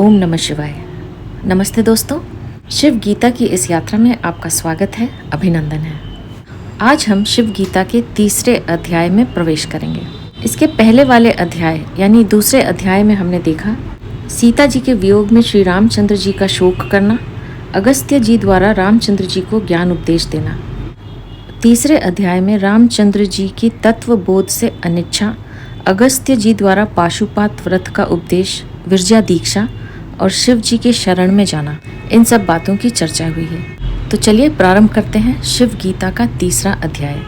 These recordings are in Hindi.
ओम नमः शिवाय। नमस्ते दोस्तों, शिव गीता की इस यात्रा में आपका स्वागत है, अभिनंदन है। आज हम शिव गीता के तीसरे अध्याय में प्रवेश करेंगे। इसके पहले वाले अध्याय यानी दूसरे अध्याय में हमने देखा सीता जी के वियोग में श्री रामचंद्र जी का शोक करना, अगस्त्य जी द्वारा रामचंद्र जी को ज्ञान उपदेश देना। तीसरे अध्याय में रामचंद्र जी की तत्व बोध से अनिच्छा, अगस्त्य जी द्वारा पाशुपात व्रत का उपदेश, विरजा दीक्षा और शिव जी के शरण में जाना, इन सब बातों की चर्चा हुई है। तो चलिए प्रारंभ करते हैं शिव गीता का तीसरा अध्याय।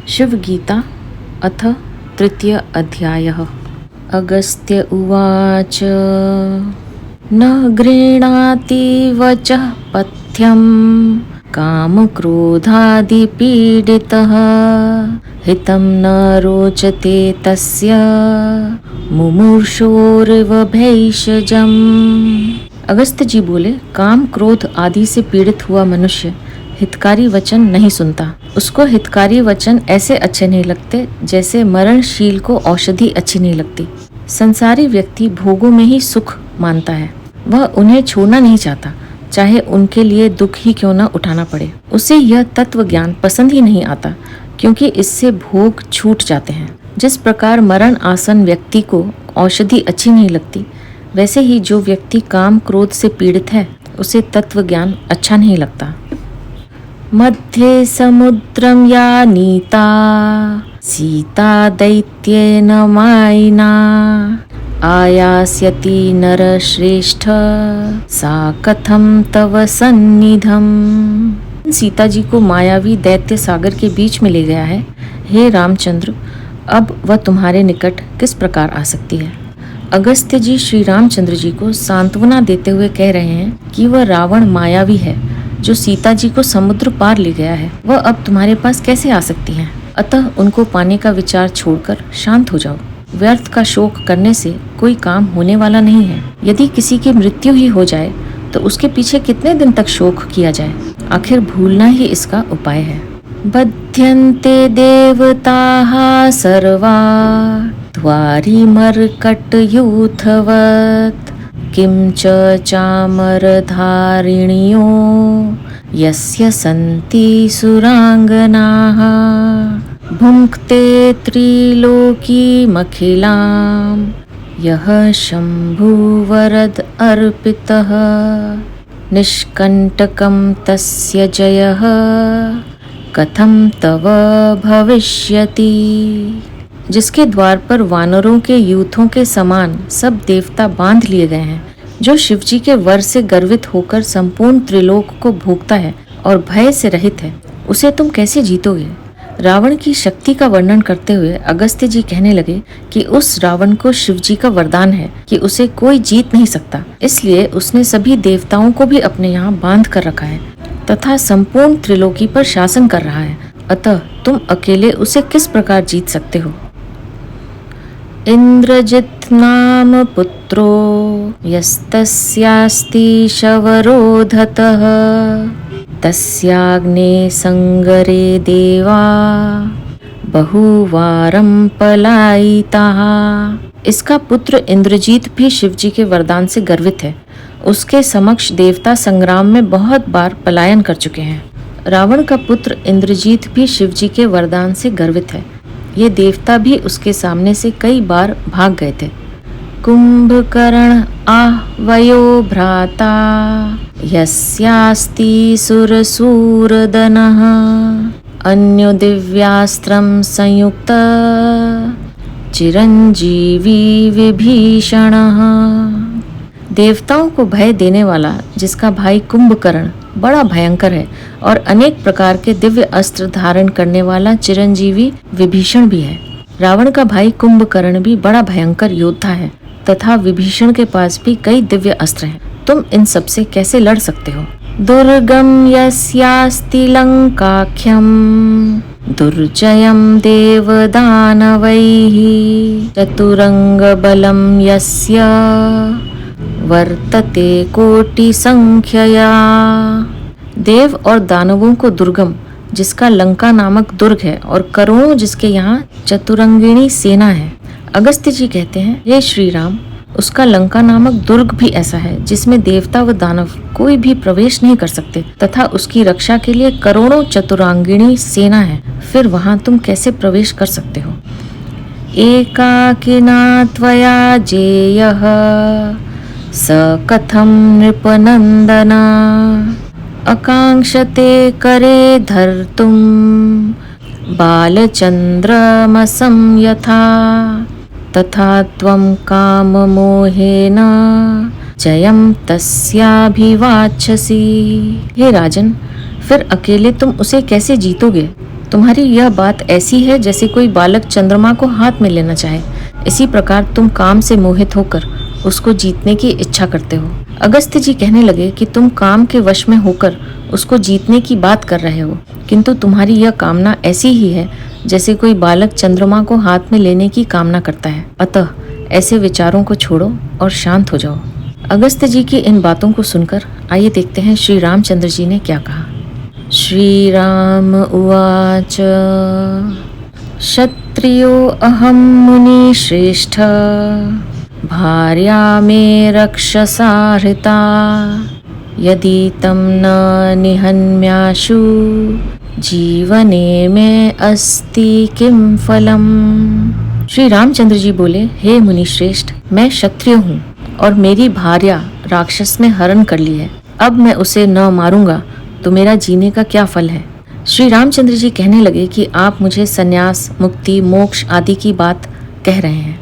शिव गीता अथ तृतीय अध्यायः। अगस्त्य उवाच न गृह्णाति वचः पथ्यं कामक्रोधादिपीडितः हितं न रोचते तस्य मुमूर्षोरिव भैषजम्। अगस्त्य जी बोले, काम क्रोध आदि से पीड़ित हुआ मनुष्य हितकारी वचन नहीं सुनता। उसको हितकारी वचन ऐसे अच्छे नहीं लगते जैसे मरणशील को औषधि अच्छी नहीं लगती। संसारी व्यक्ति भोगों में ही सुख मानता है, वह उन्हें छोड़ना नहीं चाहता, चाहे उनके लिए दुख ही क्यों न उठाना पड़े। उसे यह तत्व ज्ञान पसंद ही नहीं आता, क्योंकि इससे भोग छूट जाते हैं। जिस प्रकार मरण आसन व्यक्ति को औषधि अच्छी नहीं लगती, वैसे ही जो व्यक्ति काम क्रोध से पीड़ित है उसे तत्व ज्ञान अच्छा नहीं लगता। मध्ये समुद्रम या नीता सीता दैत्येन मायिना आयास्यति नरश्रेष्ठ सा कथम तव सन्निधम। सीता जी को मायावी दैत्य सागर के बीच में ले गया है। हे रामचंद्र, अब वह तुम्हारे निकट किस प्रकार आ सकती है। अगस्त्य जी श्री रामचंद्र जी को सांत्वना देते हुए कह रहे हैं कि वह रावण मायावी है जो सीता जी को समुद्र पार ले गया है, वह अब तुम्हारे पास कैसे आ सकती है। अतः उनको पाने का विचार छोड़कर शांत हो जाओ। व्यर्थ का शोक करने से कोई काम होने वाला नहीं है। यदि किसी की मृत्यु ही हो जाए तो उसके पीछे कितने दिन तक शोक किया जाए, आखिर भूलना ही इसका उपाय है। बध्यन्ते देवताः सर्वा द्वारि मर्कटयूथवत् किं च चामरधारिण्यो यस्य सन्ति सुरांगनाः भुङ्क्ते त्रिलोकीमखिलां यः शम्भुवरद अर्पितः निष्कण्टकं तस्य जयः कथम तव भविष्यति। जिसके द्वार पर वानरों के यूथों के समान सब देवता बांध लिए गए हैं, जो शिवजी के वर से गर्वित होकर संपूर्ण त्रिलोक को भोगता है और भय से रहित है, उसे तुम कैसे जीतोगे। रावण की शक्ति का वर्णन करते हुए अगस्त्य जी कहने लगे कि उस रावण को शिवजी का वरदान है कि उसे कोई जीत नहीं सकता, इसलिए उसने सभी देवताओं को भी अपने यहाँ बांध कर रखा है तथा संपूर्ण त्रिलोकी पर शासन कर रहा है। अतः तुम अकेले उसे किस प्रकार जीत सकते हो। इंद्रजित् नाम पुत्रो यस्तस्यास्ति शवरोधतः तस्याग्ने संगरे देवा बहुवारं पलायिताः। इसका पुत्र इंद्रजीत भी शिवजी के वरदान से गर्वित है। उसके समक्ष देवता संग्राम में बहुत बार पलायन कर चुके हैं। रावण का पुत्र इंद्रजीत भी शिवजी के वरदान से गर्वित है। ये देवता भी उसके सामने से कई बार भाग गए थे। कुंभकर्ण आहवयो भ्राता यस्यास्ति सुरसूरदनः अन्यो दिव्यास्त्रं संयुक्त चिरंजीवी विभीषणः। देवताओं को भय देने वाला जिसका भाई कुंभकर्ण बड़ा भयंकर है और अनेक प्रकार के दिव्य अस्त्र धारण करने वाला चिरंजीवी विभीषण भी है। रावण का भाई कुंभकर्ण भी बड़ा भयंकर योद्धा है तथा विभीषण के पास भी कई दिव्य अस्त्र हैं। तुम इन सब से कैसे लड़ सकते हो। दुर्गम यस्यास्ति लंकाख्यम दुर्जयम देवदानवैः चतुरंग बलम यस्य वर्तते कोटि संख्यया। देव और दानवों को दुर्गम जिसका लंका नामक दुर्ग है और करोड़ों जिसके यहाँ चतुरंगिणी सेना है। अगस्त्य जी कहते हैं, हे श्री राम, उसका लंका नामक दुर्ग भी ऐसा है जिसमें देवता व दानव कोई भी प्रवेश नहीं कर सकते तथा उसकी रक्षा के लिए करोड़ों चतुरांगिणी सेना है। फिर वहां तुम कैसे प्रवेश कर सकते हो? एकाकिना त्वया जेयः स कथं नृपनन्दना आकांक्षते करे धर्तुं बालचन्द्रमसं यथा तथा त्वं काममोहेन जयं तस्याभिवाञ्छसि। हे राजन, फिर अकेले तुम उसे कैसे जीतोगे? तुम्हारी यह बात ऐसी है जैसे कोई बालक चंद्रमा को हाथ में लेना चाहे। इसी प्रकार तुम काम से मोहित होकर उसको जीतने की इच्छा करते हो। अगस्त्य जी कहने लगे कि तुम काम के वश में होकर उसको जीतने की बात कर रहे हो, किंतु तुम्हारी यह कामना ऐसी ही है जैसे कोई बालक चंद्रमा को हाथ में लेने की कामना करता है। अतः ऐसे विचारों को छोड़ो और शांत हो जाओ। अगस्त्य जी की इन बातों को सुनकर आइए देखते हैं श्री रामचंद्र जी ने क्या कहा। श्री राम उवाच क्षत्रियो अहं मुनि श्रेष्ठ भार्या मे रक्षसा हृता यदि तं न निहन्याशु जीवने में अस्ति किम फलम। श्री रामचंद्र जी बोले, हे मुनि श्रेष्ठ, मैं क्षत्रिय हूँ और मेरी भार्या राक्षस ने हरण कर ली है। अब मैं उसे न मारूंगा तो मेरा जीने का क्या फल है? श्री रामचंद्र जी कहने लगे कि आप मुझे संन्यास, मुक्ति, मोक्ष आदि की बात कह रहे हैं,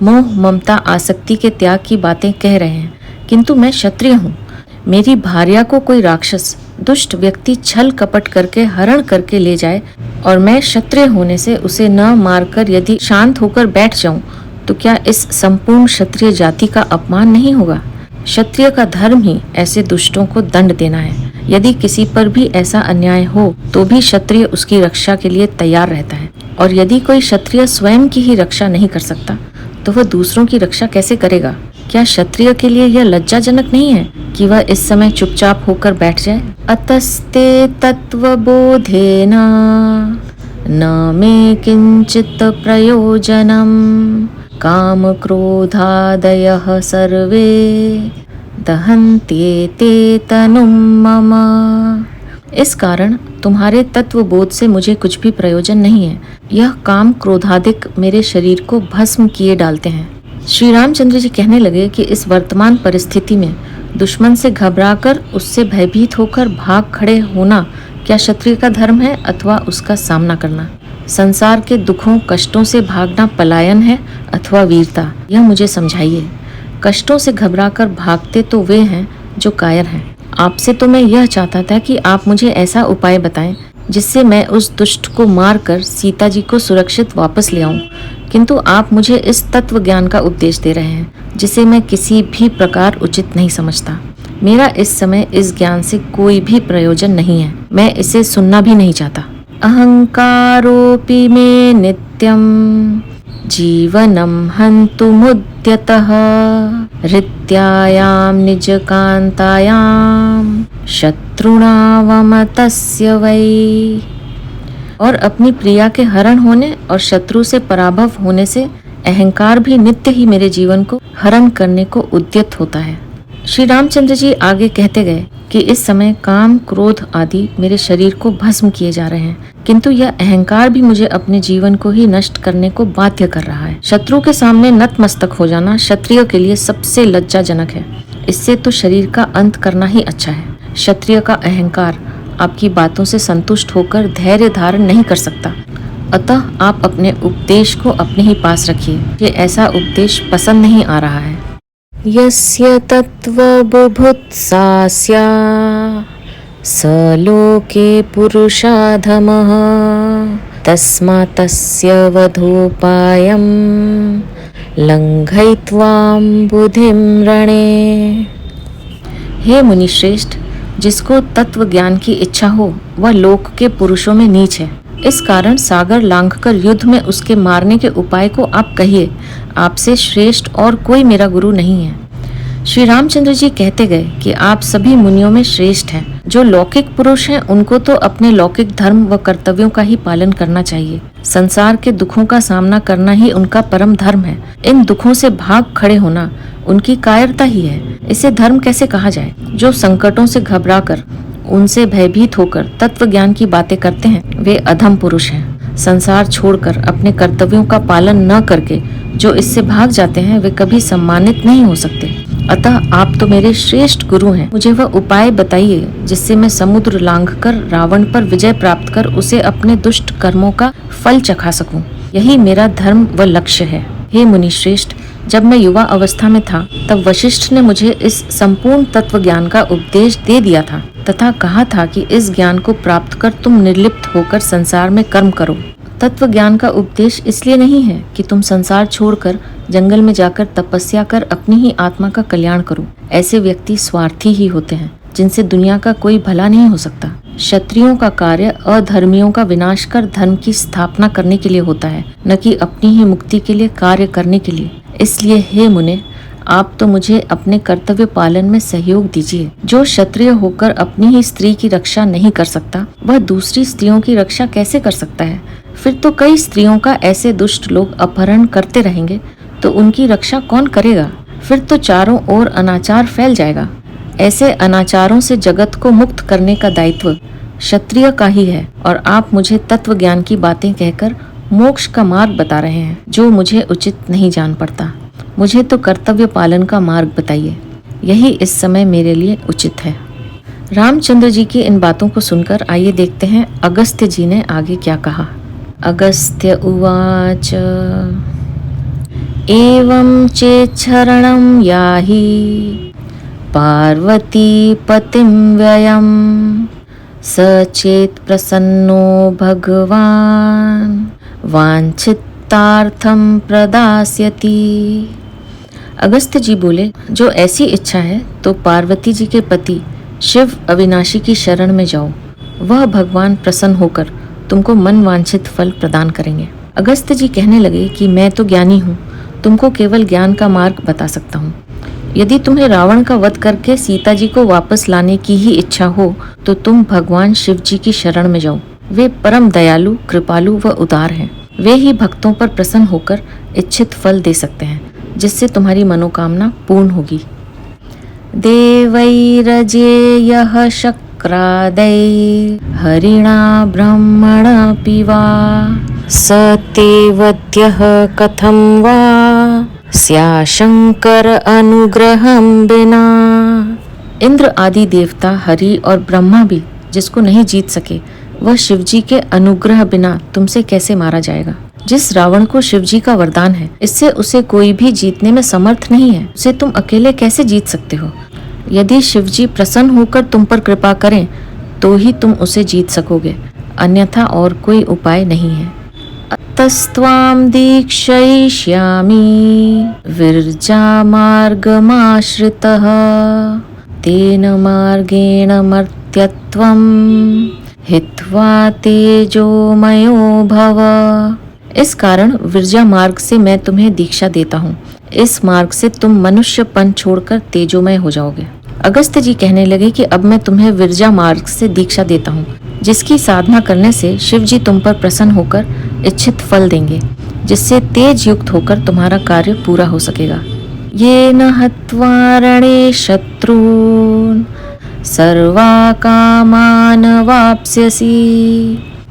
मोह, ममता, आसक्ति के त्याग की बातें कह रहे हैं, किंतु मैं क्षत्रिय हूँ। मेरी भार्या को कोई राक्षस, दुष्ट व्यक्ति छल कपट करके हरण करके ले जाए और मैं क्षत्रिय होने से उसे न मारकर यदि शांत होकर बैठ जाऊं तो क्या इस संपूर्ण क्षत्रिय जाति का अपमान नहीं होगा? क्षत्रिय का धर्म ही ऐसे दुष्टों को दंड देना है। यदि किसी पर भी ऐसा अन्याय हो तो भी क्षत्रिय उसकी रक्षा के लिए तैयार रहता है, और यदि कोई क्षत्रिय स्वयं की ही रक्षा नहीं कर सकता तो वह दूसरों की रक्षा कैसे करेगा? क्या क्षत्रिय के लिए यह लज्जाजनक नहीं है कि वह इस समय चुपचाप होकर बैठ जाए? अतस्ते तत्वबोधेन न मे किंचित प्रयोजनम काम क्रोधादयः सर्वे दहन्त्येते तनुम मम। इस कारण तुम्हारे तत्वबोध से मुझे कुछ भी प्रयोजन नहीं है। यह काम क्रोधादिक मेरे शरीर को भस्म किए डालते हैं। श्री रामचंद्र जी कहने लगे कि इस वर्तमान परिस्थिति में दुश्मन से घबराकर उससे भयभीत होकर भाग खड़े होना क्या क्षत्रिय का धर्म है अथवा उसका सामना करना? संसार के दुखों कष्टों से भागना पलायन है अथवा वीरता? यह मुझे समझाइए। कष्टों से घबराकर भागते तो वे हैं जो कायर हैं। आपसे तो मैं यह चाहता था कि आप मुझे ऐसा उपाय बताएं जिससे मैं उस दुष्ट को मारकर सीता जी को सुरक्षित वापस ले आऊं, किंतु आप मुझे इस तत्व ज्ञान का उपदेश दे रहे हैं जिसे मैं किसी भी प्रकार उचित नहीं समझता। मेरा इस समय इस ज्ञान से कोई भी प्रयोजन नहीं है, मैं इसे सुनना भी नहीं चाहता। अहंकारोऽपि मे नित्यं जीवनं हन्तुमुद्यतः हृत्यायां निजकान्तायां शत्रुणावमतस्य वै। और अपनी प्रिया के हरण होने और शत्रु से पराभव होने से अहंकार भी नित्य ही मेरे जीवन को हरण करने को उद्यत होता है। श्री रामचंद्र जी आगे कहते गए कि इस समय काम, क्रोध आदि मेरे शरीर को भस्म किए जा रहे हैं, किंतु यह अहंकार भी मुझे अपने जीवन को ही नष्ट करने को बाध्य कर रहा है। शत्रु के सामने नतमस्तक हो जाना क्षत्रिय के लिए सबसे लज्जाजनक है। इससे तो शरीर का अंत करना ही अच्छा है। क्षत्रिय का अहंकार आपकी बातों से संतुष्ट होकर धैर्य धारण नहीं कर सकता। अतः आप अपने उपदेश को अपने ही पास रखिए। ये ऐसा उपदेश पसंद नहीं आ रहा है। यस्य तत्त्वबुभुत्सास्या स लोके पुरुषाधमः तस्मात् तस्य वधोपायं लंघयित्वां बुद्धिं रणे। हे मुनि श्रेष्ठ, जिसको तत्व ज्ञान की इच्छा हो वह लोक के पुरुषों में नीच है। इस कारण सागर लांघकर युद्ध में उसके मारने के उपाय को आप कहिए। आपसे श्रेष्ठ और कोई मेरा गुरु नहीं है। श्री रामचंद्र जी कहते गए कि आप सभी मुनियों में श्रेष्ठ हैं। जो लौकिक पुरुष हैं उनको तो अपने लौकिक धर्म व कर्तव्यों का ही पालन करना चाहिए। संसार के दुखों का सामना करना ही उनका परम धर्म है। इन दुखों से भाग खड़े होना उनकी कायरता ही है। इसे धर्म कैसे कहा जाए? जो संकटों से घबराकर, उनसे भयभीत होकर तत्व ज्ञान की बातें करते हैं, वे अधम पुरुष हैं। संसार छोड़कर अपने कर्तव्यों का पालन न करके जो इससे भाग जाते हैं, वे कभी सम्मानित नहीं हो सकते। अतः आप तो मेरे श्रेष्ठ गुरु हैं। मुझे वह उपाय बताइए जिससे मैं समुद्र लांघकर रावण पर विजय प्राप्त कर उसे अपने दुष्ट कर्मों का फल चखा सकूं। यही मेरा धर्म व लक्ष्य है। हे मुनि श्रेष्ठ, जब मैं युवा अवस्था में था तब वशिष्ठ ने मुझे इस संपूर्ण तत्व ज्ञान का उपदेश दे दिया था तथा कहा था कि इस ज्ञान को प्राप्त कर तुम निर्लिप्त होकर संसार में कर्म करो। तत्व ज्ञान का उपदेश इसलिए नहीं है कि तुम संसार छोड़कर जंगल में जाकर तपस्या कर अपनी ही आत्मा का कल्याण करो। ऐसे व्यक्ति स्वार्थी ही होते हैं जिनसे दुनिया का कोई भला नहीं हो सकता। क्षत्रियों का कार्य अधर्मियों का विनाश कर धर्म की स्थापना करने के लिए होता है, न कि अपनी ही मुक्ति के लिए कार्य करने के लिए। इसलिए हे मुने, आप तो मुझे अपने कर्तव्य पालन में सहयोग दीजिए। जो क्षत्रिय होकर अपनी ही स्त्री की रक्षा नहीं कर सकता, वह दूसरी स्त्रियों की रक्षा कैसे कर सकता है? फिर तो कई स्त्रियों का ऐसे दुष्ट लोग अपहरण करते रहेंगे तो उनकी रक्षा कौन करेगा? फिर तो चारों ओर अनाचार फैल जाएगा। ऐसे अनाचारों से जगत को मुक्त करने का दायित्व क्षत्रिय का ही है और आप मुझे तत्व ज्ञान की बातें कहकर मोक्ष का मार्ग बता रहे हैं, जो मुझे उचित नहीं जान पड़ता। मुझे तो कर्तव्य पालन का मार्ग बताइए, यही इस समय मेरे लिए उचित है। रामचंद्र जी की इन बातों को सुनकर आइए देखते हैं अगस्त्य जी ने आगे क्या कहा। अगस्त्य उवाच एवं चेच्छरणं याहि पार्वती पतिं व्ययं स चेत् प्रसन्नो भगवान् वांछितार्थं प्रदास्यति। अगस्त्य जी बोले, जो ऐसी इच्छा है तो पार्वती जी के पति शिव अविनाशी की शरण में जाओ, वह भगवान प्रसन्न होकर तुमको मन वांछित फल प्रदान करेंगे। अगस्त्य जी कहने लगे कि मैं तो ज्ञानी हूँ, तुमको केवल ज्ञान का मार्ग बता सकता हूँ। यदि तुम्हें रावण का वध करके सीता जी को वापस लाने की ही इच्छा हो तो तुम भगवान शिव जी की शरण में जाओ। वे परम दयालु, कृपालु व उदार हैं। वे ही भक्तों पर प्रसन्न होकर इच्छित फल दे सकते हैं, जिससे तुम्हारी मनोकामना पूर्ण होगी। देवैरजेयः शक्रादै हरिणा ब्रह्मणपि वा स ते वद्यः कथं वा स्याशंकर अनुग्रहं बिना। इंद्र आदि देवता, हरि और ब्रह्मा भी जिसको नहीं जीत सके, वह शिवजी के अनुग्रह बिना तुमसे कैसे मारा जाएगा? जिस रावण को शिवजी का वरदान है, इससे उसे कोई भी जीतने में समर्थ नहीं है। उसे तुम अकेले कैसे जीत सकते हो? यदि शिवजी प्रसन्न होकर तुम पर कृपा करें तो ही तुम उसे जीत सकोगे, अन्यथा और कोई उपाय नहीं है। तस्त्वां दीक्षयिष्यामि विरजामार्गमाश्रितः तेन मार्गेण मर्त्यत्वं हित्वा तेजोमयो भव। इस कारण विरजा मार्ग से मैं तुम्हें दीक्षा देता हूँ। इस मार्ग से तुम मनुष्यपन छोड़कर तेजोमय हो जाओगे। अगस्त्य जी कहने लगे कि अब मैं तुम्हें विरजा मार्ग से दीक्षा देता हूँ, जिसकी साधना करने से शिव जी तुम पर प्रसन्न होकर इच्छित फल देंगे, जिससे तेज युक्त होकर तुम्हारा कार्य पूरा हो सकेगा। येन हत्वा रणे शत्रून् सर्वा कामान वाप्स्यसि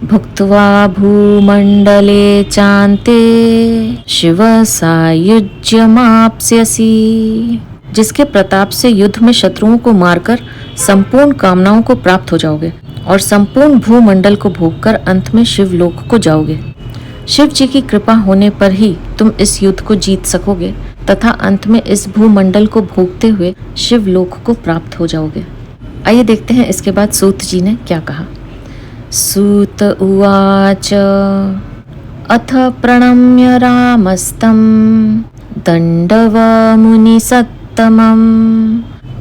भुक्त्वा भूमंडले चान्ते शिव सायुज्यमाप्स्यसि। जिसके प्रताप से युद्ध में शत्रुओं को मारकर संपूर्ण कामनाओं को प्राप्त हो जाओगे और संपूर्ण भूमंडल को भोगकर अंत में शिवलोक को जाओगे। शिव जी की कृपा होने पर ही तुम इस युद्ध को जीत सकोगे तथा अंत में इस भूमंडल को भोगते हुए शिवलोक को प्राप्त हो जाओगे। आइए देखते हैं इसके बाद सूत जी ने क्या कहा। सूत उवाच अथ प्रणम्य रामस्तं दण्डवमुनिसत्तमम्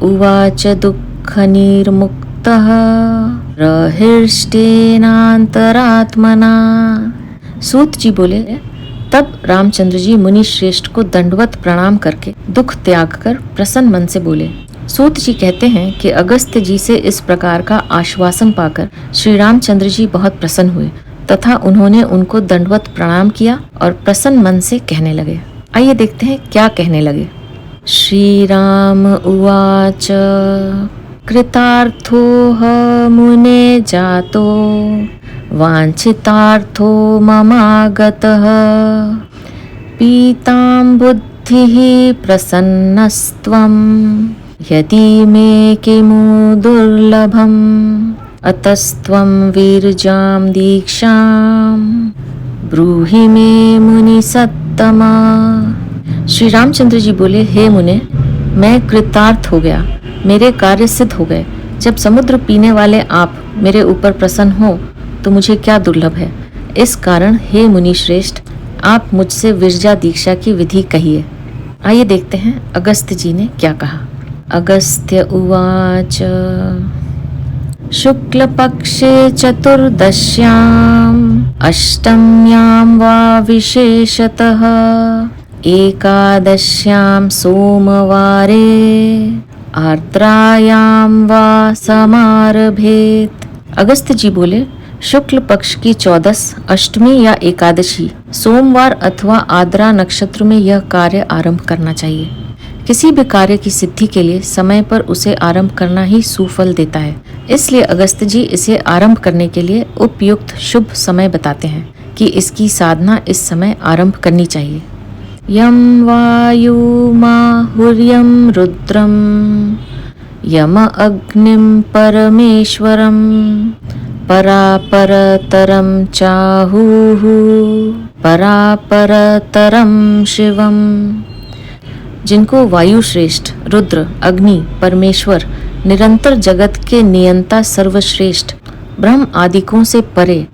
उवाच दुःखनिर्मुक्तः रहृष्टेनान्तरात्मना। सूत जी बोले, तब रामचंद्र जी मुनि श्रेष्ठ को दंडवत प्रणाम करके दुख त्याग कर प्रसन्न मन से बोले। सूत जी कहते हैं कि अगस्त्य जी से इस प्रकार का आश्वासन पाकर श्री रामचंद्र जी बहुत प्रसन्न हुए तथा उन्होंने उनको दंडवत प्रणाम किया और प्रसन्न मन से कहने लगे। आइए देखते हैं क्या कहने लगे। श्रीराम उवाच कृतार्थोह मुने जातो वाञ्छितार्थो ममागतः पीतां बुद्धिः प्रसन्नस्त्वं यदि मे किमु दुर्लभम् अतस्त्वं वीर्जां दीक्षां ब्रूहि मे मुनि सत्तमा। श्री रामचंद्र जी बोले, हे मुने, मैं कृतार्थ हो गया, मेरे कार्य सिद्ध हो गए। जब समुद्र पीने वाले आप मेरे ऊपर प्रसन्न हो तो मुझे क्या दुर्लभ है। इस कारण हे मुनि श्रेष्ठ, आप मुझसे विरजा दीक्षा की विधि कहिए। आइए देखते हैं अगस्त्य जी ने क्या कहा। अगस्त्य उवाच शुक्ल पक्षे चतुर्दश्याम् अष्टम्यां वा विशेषतः एकादश्यां सोमवारे आर्द्रायां वा समारभेत। अगस्त्य जी बोले, शुक्ल पक्ष की 14, अष्टमी या एकादशी, सोमवार अथवा आर्द्रा नक्षत्र में यह कार्य आरंभ करना चाहिए। किसी भी कार्य की सिद्धि के लिए समय पर उसे आरंभ करना ही सुफल देता है। इसलिए अगस्त्य जी इसे आरंभ करने के लिए उपयुक्त शुभ समय बताते हैं कि इसकी साधना इस समय आरंभ करनी चाहिए। यम वायुमाहुर्यं रुद्रम यम अग्निम परमेश्वरम परापरतरं चाहुः परापरतरं शिवम। जिनको वायु श्रेष्ठ, रुद्र, अग्नि, परमेश्वर, निरंतर जगत के नियंता, सर्वश्रेष्ठ, ब्रह्म आदिकों से परे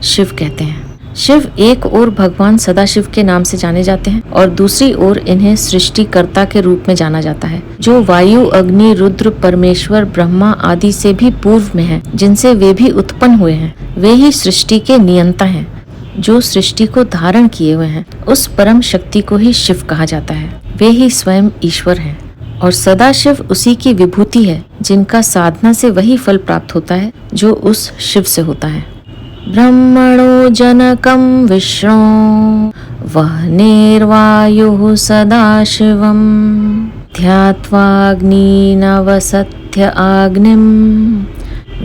शिव कहते हैं। शिव एक ओर भगवान सदाशिव के नाम से जाने जाते हैं और दूसरी ओर इन्हें सृष्टिकर्ता के रूप में जाना जाता है, जो वायु, अग्नि, रुद्र, परमेश्वर, ब्रह्मा आदि से भी पूर्व में हैं, जिनसे वे भी उत्पन्न हुए हैं। वे ही सृष्टि के नियंता हैं, जो सृष्टि को धारण किए हुए हैं। उस परम शक्ति को ही शिव कहा जाता है। वे ही स्वयं ईश्वर हैं और सदाशिव उसी की विभूति है, जिनका साधना से वही फल प्राप्त होता है जो उस शिव से होता है। ब्रह्मणो जनकं विष्णु वह्निर्वायुः सदाशिवं ध्यात्वाग्निनवसत्य आग्निं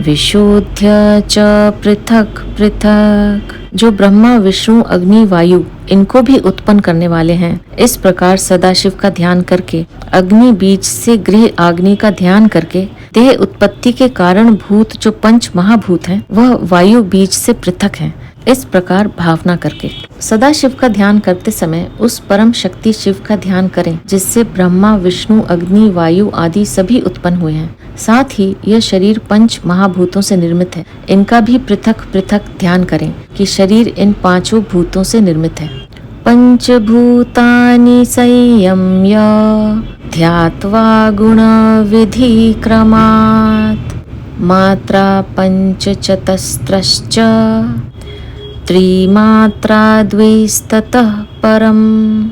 विशोध्य च पृथक पृथक। जो ब्रह्मा, विष्णु, अग्नि, वायु इनको भी उत्पन्न करने वाले हैं, इस प्रकार सदाशिव का ध्यान करके, अग्नि बीज से गृह आग्नि का ध्यान करके, देह उत्पत्ति के कारण भूत जो पंच महाभूत हैं, वह वायु बीज से पृथक हैं। इस प्रकार भावना करके सदाशिव का ध्यान करते समय उस परम शक्ति शिव का ध्यान करें, जिससे ब्रह्मा, विष्णु, अग्नि, वायु आदि सभी उत्पन्न हुए हैं। साथ ही यह शरीर पंच महाभूतों से निर्मित है, इनका भी पृथक पृथक ध्यान करें कि शरीर इन पांचों भूतों से निर्मित है। पंचभूतानि संयम्य ध्यात्वा गुण विधि क्रमात् मात्रा पंचचतस्रश्च त्रिमात्रा द्वैस्ततः परम्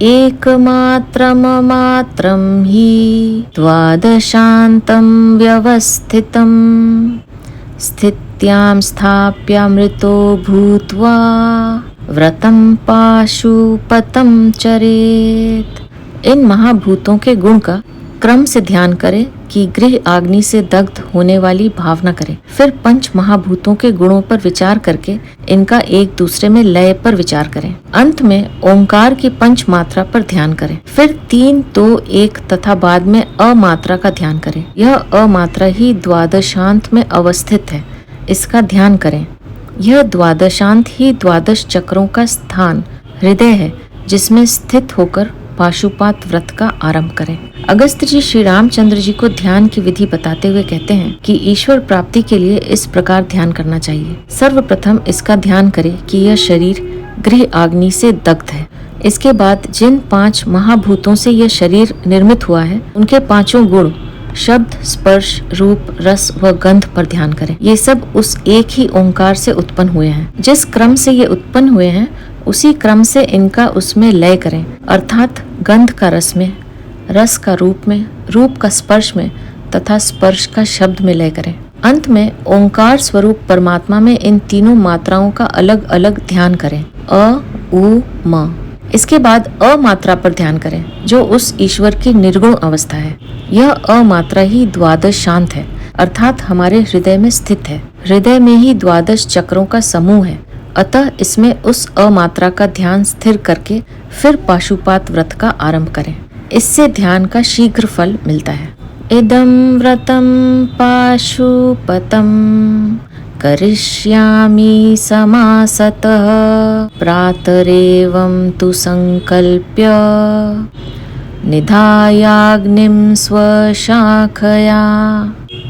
एकमात्रममात्रं हि द्वादशान्तं व्यवस्थितं स्थित्यां स्थाप्यामृतो भूत्वा व्रतं पाशुपतं चरेत। इन महाभूतों के गुण का क्रम से ध्यान करें कि गृह आग्नि से दग्ध होने वाली भावना करें। फिर पंच महाभूतों के गुणों पर विचार करके इनका एक दूसरे में लय पर विचार करें। अंत में ओंकार की पंच मात्रा पर ध्यान करें। फिर 3, 2, 1 तथा बाद में अमात्रा का ध्यान करें। यह अमात्रा ही द्वादशांत में अवस्थित है, इसका ध्यान करें। यह द्वादशांत ही द्वादश चक्रों का स्थान हृदय है, जिसमें स्थित होकर पाशुपात व्रत का आरंभ करें। अगस्त्य जी श्री रामचंद्र जी को ध्यान की विधि बताते हुए कहते हैं कि ईश्वर प्राप्ति के लिए इस प्रकार ध्यान करना चाहिए। सर्वप्रथम इसका ध्यान करें कि यह शरीर गृह आग्नि से दग्ध है। इसके बाद जिन 5 महाभूतों से यह शरीर निर्मित हुआ है, उनके 5 गुण शब्द, स्पर्श, रूप, रस व गंध पर ध्यान करें। ये सब उस एक ही ओंकार से उत्पन्न हुए हैं। जिस क्रम से ये उत्पन्न हुए हैं, उसी क्रम से इनका उसमें लय करें, अर्थात गंध का रस में, रस का रूप में, रूप का स्पर्श में तथा स्पर्श का शब्द में लय करें। अंत में ओंकार स्वरूप परमात्मा में इन तीनों मात्राओं का अलग अलग ध्यान करें। अ, उ, म इसके बाद अ मात्रा पर ध्यान करें, जो उस ईश्वर की निर्गुण अवस्था है। यह अ मात्रा ही द्वादश शांत है, अर्थात हमारे हृदय में स्थित है। हृदय में ही द्वादश चक्रों का समूह है। अतः इसमें उस अ मात्रा का ध्यान स्थिर करके फिर पाशुपात व्रत का आरंभ करें। इससे ध्यान का शीघ्र फल मिलता है। इदं व्रतं पाशुपतं करिष्यामि समासतः प्रातरेवं तु संकल्प्य निधायाग्निं स्वशाखया।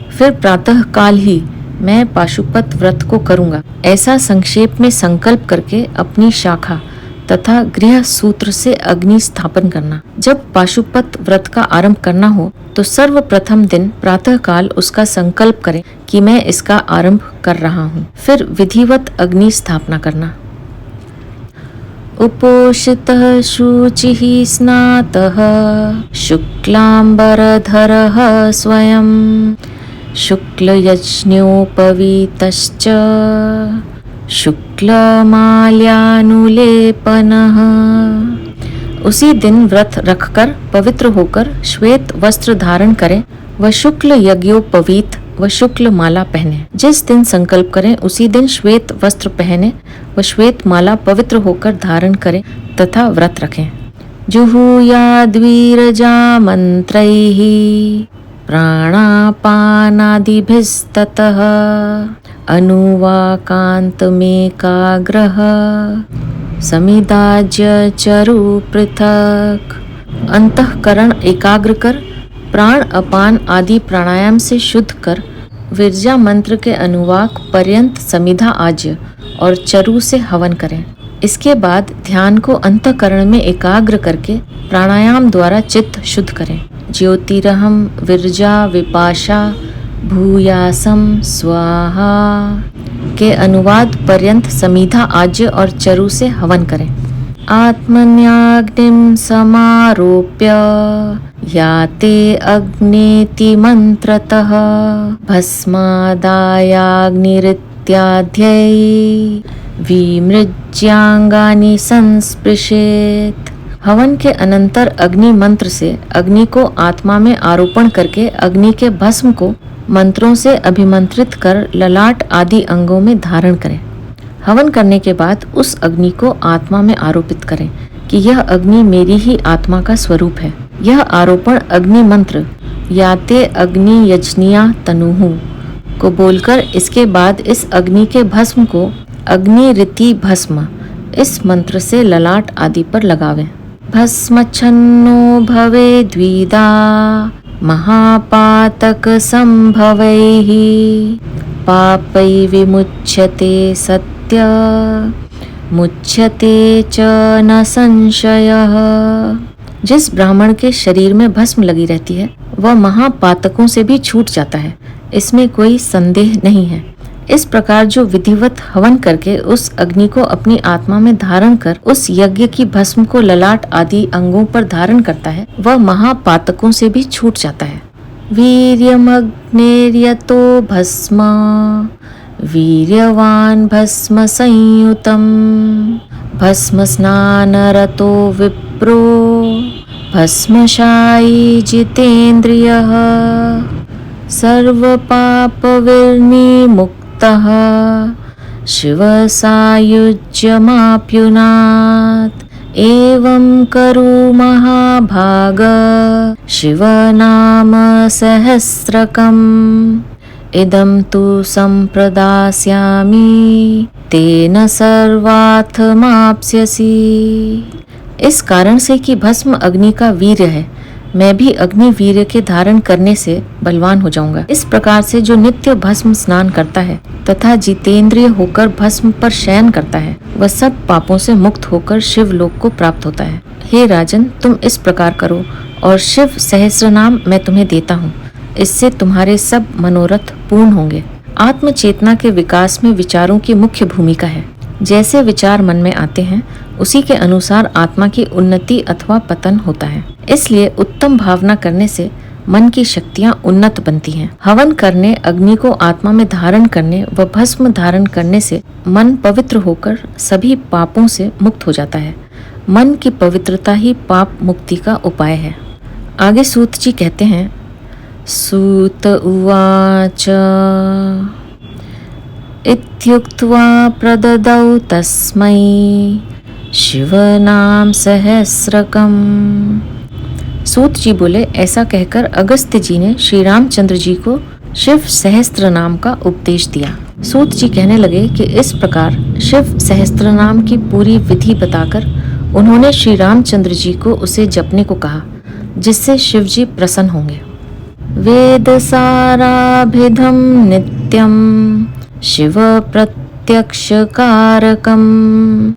फिर प्रातः काल ही मैं पाशुपत व्रत को करूंगा, ऐसा संक्षेप में संकल्प करके अपनी शाखा तथा गृह सूत्र से अग्नि स्थापन करना। जब पाशुपत व्रत का आरंभ करना हो तो सर्वप्रथम दिन प्रातः काल उसका संकल्प करें कि मैं इसका आरंभ कर रहा हूँ। फिर विधिवत अग्नि स्थापना करना। उपोषितः शुचिः स्नातः शुक्लांबरधरः स्वयं शुक्लयज्ञोपवीतश्च शुक्लमाल्यानुलेपनः। उसी दिन व्रत रखकर पवित्र होकर श्वेत वस्त्र धारण करें व शुक्ल यज्ञोपवीत व शुक्ल माला पहने। जिस दिन संकल्प करें उसी दिन श्वेत वस्त्र पहने व श्वेत माला पवित्र होकर धारण करें तथा व्रत रखें। जुहूयाद्वीरजा मंत्रैः प्राणापानादिभिस्ततः अनुवाकान्तमेकाग्रः समिदाज्य चरु पृथक। अंतःकरण एकाग्र कर प्राण अपान आदि प्राणायाम से शुद्ध कर विरजा मंत्र के अनुवाक पर्यंत समिधा आज्य और चरु से हवन करें। इसके बाद ध्यान को अंतःकरण में एकाग्र करके प्राणायाम द्वारा चित्त शुद्ध करें। ज्योतिरहम विरजा विपाशा भूयासम स्वाहा के अनुवाद पर्यंत समीधा आज्य और चरु से हवन करें। आत्मन्याग्निं समारोप्य याते अग्नेति मंत्रतः भस्मादायाग्निरित्याध्यै विमृज्यांगानि संस्पृशेत। हवन के अनंतर अग्नि मंत्र से अग्नि को आत्मा में आरोपण करके अग्नि के भस्म को मंत्रों से अभिमंत्रित कर ललाट आदि अंगों में धारण करें। हवन करने के बाद उस अग्नि को आत्मा में आरोपित करें कि यह अग्नि मेरी ही आत्मा का स्वरूप है। यह आरोपण अग्नि मंत्र याते अग्नि यजनिया तनुहु को बोलकर इसके बाद इस अग्नि के भस्म को अग्नि रीति भस्म इस मंत्र से ललाट आदि पर लगावें। भस्मच्छन्नो भवे द्विधा महापातक संभवैः पापै विमुच्यते सत्य मुच्यते च न संशयः। जिस ब्राह्मण के शरीर में भस्म लगी रहती है वह महापातकों से भी छूट जाता है, इसमें कोई संदेह नहीं है। इस प्रकार जो विधिवत हवन करके उस अग्नि को अपनी आत्मा में धारण कर उस यज्ञ की भस्म को ललाट आदि अंगों पर धारण करता है वह महापातकों से भी छूट जाता है। वीर्यमग्नेर्यतो भस्म वीर्यवान भस्म संयुतम भस्म स्नानरतो विप्रो भस्मशायी जितेन्द्रियः सर्वपापविर्निमुक्तः शिवसायुज्यमाप्युनात्। एवं करो महाभाग शिवनाम सहस्रकम् इदं तु संप्रदास्यामि तेन सर्वार्थमाप्स्यसि। इस कारण से कि भस्म अग्नि का वीर्य है, मैं भी अग्नि वीर्य के धारण करने से बलवान हो जाऊंगा। इस प्रकार से जो नित्य भस्म स्नान करता है तथा जितेंद्रिय होकर भस्म पर शयन करता है वह सब पापों से मुक्त होकर शिव लोक को प्राप्त होता है। हे राजन, तुम इस प्रकार करो और शिव सहस्र नाम मैं तुम्हें देता हूँ, इससे तुम्हारे सब मनोरथ पूर्ण होंगे। आत्म चेतना के विकास में विचारों की मुख्य भूमिका है। जैसे विचार मन में आते हैं उसी के अनुसार आत्मा की उन्नति अथवा पतन होता है। इसलिए उत्तम भावना करने से मन की शक्तियाँ उन्नत बनती हैं। हवन करने, अग्नि को आत्मा में धारण करने व भस्म धारण करने से मन पवित्र होकर सभी पापों से मुक्त हो जाता है। मन की पवित्रता ही पाप मुक्ति का उपाय है। आगे सूत जी कहते हैं, सूत उवाच इत्युक्त्वा प्रददौ तस्मै शिवनाम सहस्रकम्। सूत जी बोले, ऐसा कहकर अगस्त्य जी ने श्री रामचंद्र जी को शिव सहस्त्र नाम का उपदेश दिया। सूत जी कहने लगे कि इस प्रकार शिव सहस्त्र नाम की पूरी विधि बताकर उन्होंने श्री रामचंद्र जी को उसे जपने को कहा, जिससे शिव जी प्रसन्न होंगे। वेद साराभिधम नित्यम शिव प्रत्यक्ष कारकम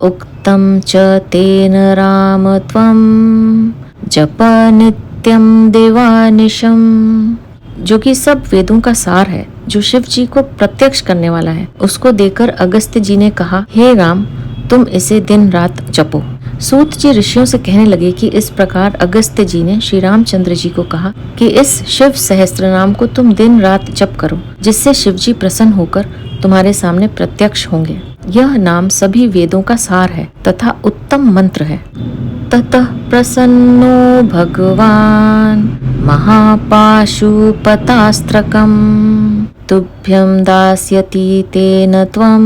उक्तम च तेन राम त्वम जप नित्यम दिवानिशम। जो कि सब वेदों का सार है, जो शिव जी को प्रत्यक्ष करने वाला है, उसको देकर अगस्त्य जी ने कहा, हे राम, तुम इसे दिन रात जपो। सूत जी ऋषियों से कहने लगे कि इस प्रकार अगस्त्य जी ने श्री रामचंद्र जी को कहा कि इस शिव सहस्त्र नाम को तुम दिन रात जप करो, जिससे शिव जी प्रसन्न होकर तुम्हारे सामने प्रत्यक्ष होंगे। यह नाम सभी वेदों का सार है तथा उत्तम मंत्र है। ततः प्रसन्नो भगवान महापाशुपतास्त्रकं तुभ्यं दास्यति तेन त्वं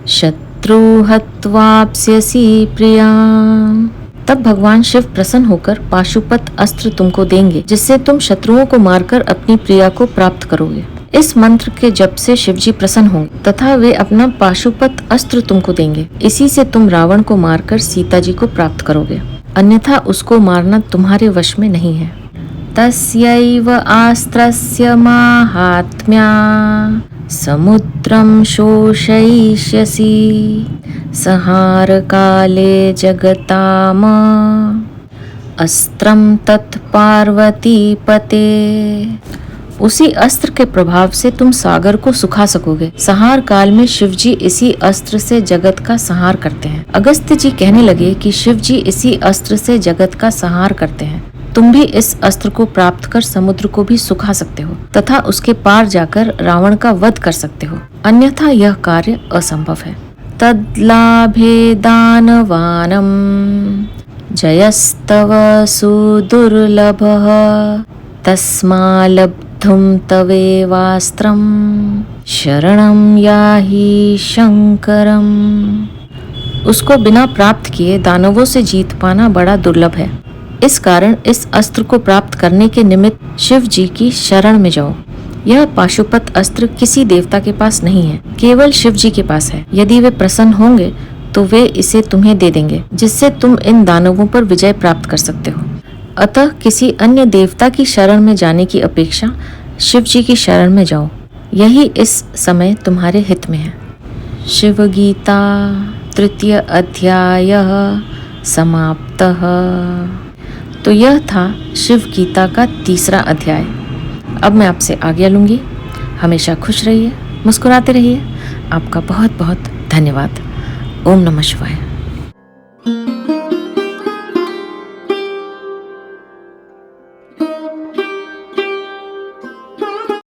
शत्रु हत्वाप्स्यसि प्रियाम्। तब भगवान शिव प्रसन्न होकर पाशुपत अस्त्र तुमको देंगे, जिससे तुम शत्रुओं को मारकर अपनी प्रिया को प्राप्त करोगे। इस मंत्र के जप से शिव जी प्रसन्न होंगे तथा वे अपना पाशुपत अस्त्र तुमको देंगे। इसी से तुम रावण को मारकर सीता जी को प्राप्त करोगे, अन्यथा उसको मारना तुम्हारे वश में नहीं है। तस्यैव अस्त्रस्य माहात्म्या समुद्रं शोषयिष्यसि संहार काले जगताम अस्त्रं तत् पार्वतीपते। उसी अस्त्र के प्रभाव से तुम सागर को सुखा सकोगे। संहार काल में शिव जी इसी अस्त्र से जगत का संहार करते हैं। अगस्त्य जी कहने लगे कि शिव जी इसी अस्त्र से जगत का संहार करते हैं। तुम भी इस अस्त्र को प्राप्त कर समुद्र को भी सुखा सकते हो तथा उसके पार जाकर रावण का वध कर सकते हो, अन्यथा यह कार्य असंभव है। तद्लाभे दानवानम जयस्तव सुदुर्लभः तस्मा लब्धुं तवेवास्त्रं शरणं याहि शंकरम। उसको बिना प्राप्त किए दानवों से जीत पाना बड़ा दुर्लभ है। इस कारण इस अस्त्र को प्राप्त करने के निमित्त शिव जी की शरण में जाओ। यह पाशुपत अस्त्र किसी देवता के पास नहीं है, केवल शिव जी के पास है। यदि वे प्रसन्न होंगे तो वे इसे तुम्हें दे देंगे, जिससे तुम इन दानवों पर विजय प्राप्त कर सकते हो। अतः किसी अन्य देवता की शरण में जाने की अपेक्षा शिव जी की शरण में जाओ, यही इस समय तुम्हारे हित में है। शिव गीता तृतीय अध्याय समाप्तः। तो यह था शिव गीता का तीसरा अध्याय। अब मैं आपसे आज्ञा लूंगी। हमेशा खुश रहिए, मुस्कुराते रहिए। आपका बहुत बहुत धन्यवाद। ओम नमः शिवाय।